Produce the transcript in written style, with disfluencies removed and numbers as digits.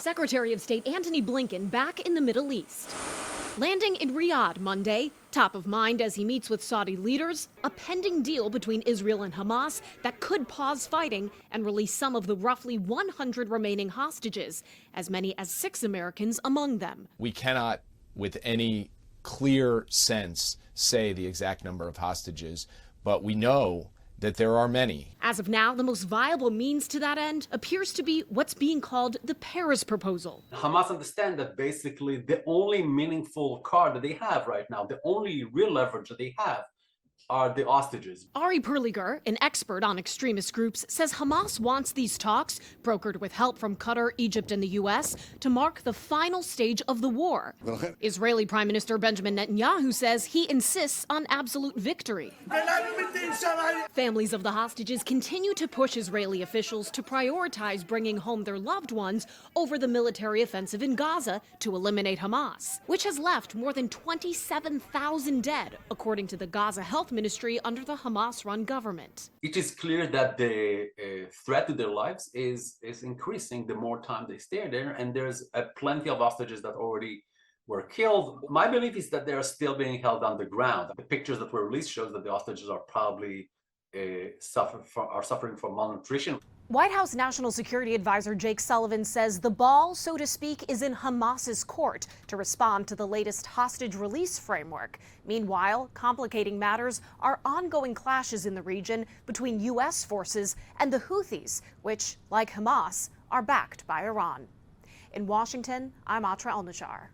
Secretary of State Antony Blinken back in the Middle East. Landing in Riyadh Monday, top of mind as he meets with Saudi leaders, a pending deal between Israel and Hamas that could pause fighting and release some of the roughly 100 remaining hostages, as many as 6 Americans among them. We cannot, with any clear sense, say the exact number of hostages, but we know that there are many. As of now, the most viable means to that end appears to be what's being called the Paris proposal. Hamas understand that basically the only meaningful card that they have right now, the only real leverage that they have, are the hostages. Ari Perliger, an expert on extremist groups, says Hamas wants these talks, brokered with help from Qatar, Egypt, and the U.S., to mark the final stage of the war. Israeli Prime Minister Benjamin Netanyahu says he insists on absolute victory. Families of the hostages continue to push Israeli officials to prioritize bringing home their loved ones over the military offensive in Gaza to eliminate Hamas, which has left more than 27,000 dead, according to the Gaza Health Ministry under the Hamas-run government. It is clear that the threat to their lives is increasing the more time they stay there, and there's plenty of hostages that already were killed. My belief is that they are still being held underground. The pictures that were released shows that the hostages are probably suffering from malnutrition. White House National Security Advisor Jake Sullivan says the ball, so to speak, is in Hamas's court to respond to the latest hostage release framework. Meanwhile, complicating matters are ongoing clashes in the region between U.S. forces and the Houthis, which, like Hamas, are backed by Iran. In Washington, I'm Atra El-Nashar.